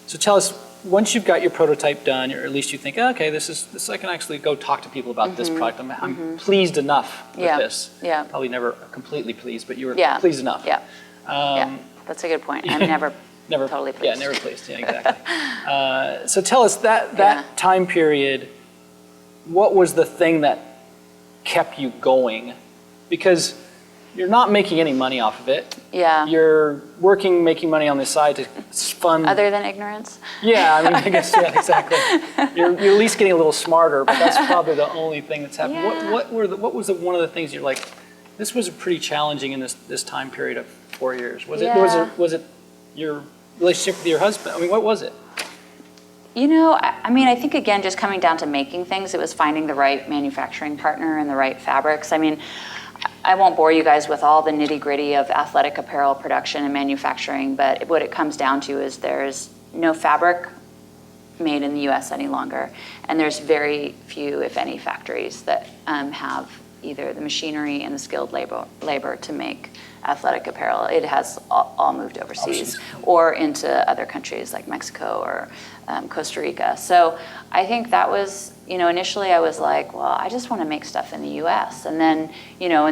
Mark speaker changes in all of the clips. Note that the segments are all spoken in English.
Speaker 1: So tell us, once you've got your prototype done, or at least you think, okay, this I can actually go talk to people about this product. I'm pleased enough with this.
Speaker 2: Yeah.
Speaker 1: Probably never completely pleased, but you were
Speaker 2: Yeah.
Speaker 1: pleased enough.
Speaker 2: Yeah. Yeah. That's a good point. I'm never totally pleased.
Speaker 1: Yeah, never pleased. Yeah, exactly. So tell us that time period, what was the thing that kept you going? Because you're not making any money off of it.
Speaker 2: Yeah.
Speaker 1: You're making money on the side to fund.
Speaker 2: Other than ignorance?
Speaker 1: Yeah, I mean, I guess, yeah, exactly. You're at least getting a little smarter, but that's probably the only thing that's happened.
Speaker 2: Yeah.
Speaker 1: What was one of the things you're like, this was pretty challenging in this time period of 4 years? Was it your relationship with your husband? I mean, what was it?
Speaker 2: You know, I mean, I think again, just coming down to making things, it was finding the right manufacturing partner and the right fabrics. I mean, I won't bore you guys with all the nitty-gritty of athletic apparel production and manufacturing, but what it comes down to is there's no fabric made in the US any longer, and there's very few, if any, factories that have either the machinery and the skilled labor to make athletic apparel. It has all moved overseas or into other countries like Mexico or Costa Rica. So I think that was, you know, initially I was like, well, I just want to make stuff in the US. And then, you know,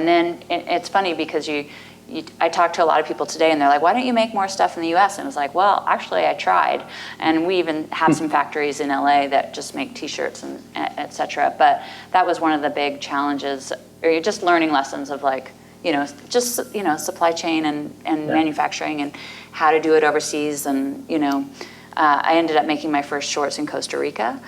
Speaker 2: it's funny because I talked to a lot of people today and they're like, why don't you make more stuff in the US? And I was like, well, actually I tried. And we even have some factories in LA that just make t-shirts and et cetera. But that was one of the big challenges, or just learning lessons of like, you know, just, you know, supply chain and manufacturing and how to do it overseas. And, you know, I ended up making my first shorts in Costa Rica,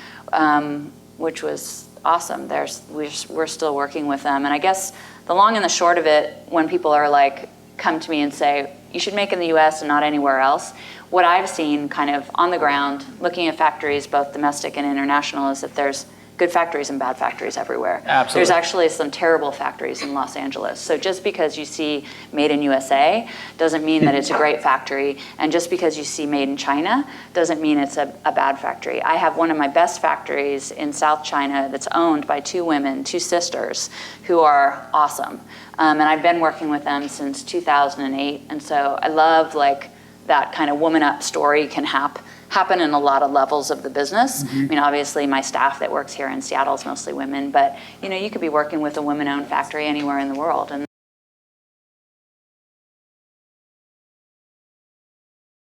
Speaker 2: which was awesome. We're still working with them. And I guess the long and the short of it, when people are like, come to me and say, you should make in the US and not anywhere else, what I've seen kind of on the ground, looking at factories, both domestic and international, is that there's good factories and bad factories everywhere.
Speaker 1: Absolutely.
Speaker 2: There's actually some terrible factories in Los Angeles. So just because you see made in USA doesn't mean that it's a great factory. And just because you see made in China doesn't mean it's a bad factory. I have one of my best factories in South China that's owned by two women, two sisters, who are awesome. And I've been working with them since 2008. And so I love like that kind of woman up story can happen in a lot of levels of the business. I mean, obviously my staff that works here in Seattle is mostly women, but you know, you could be working with a women-owned factory anywhere in the world. And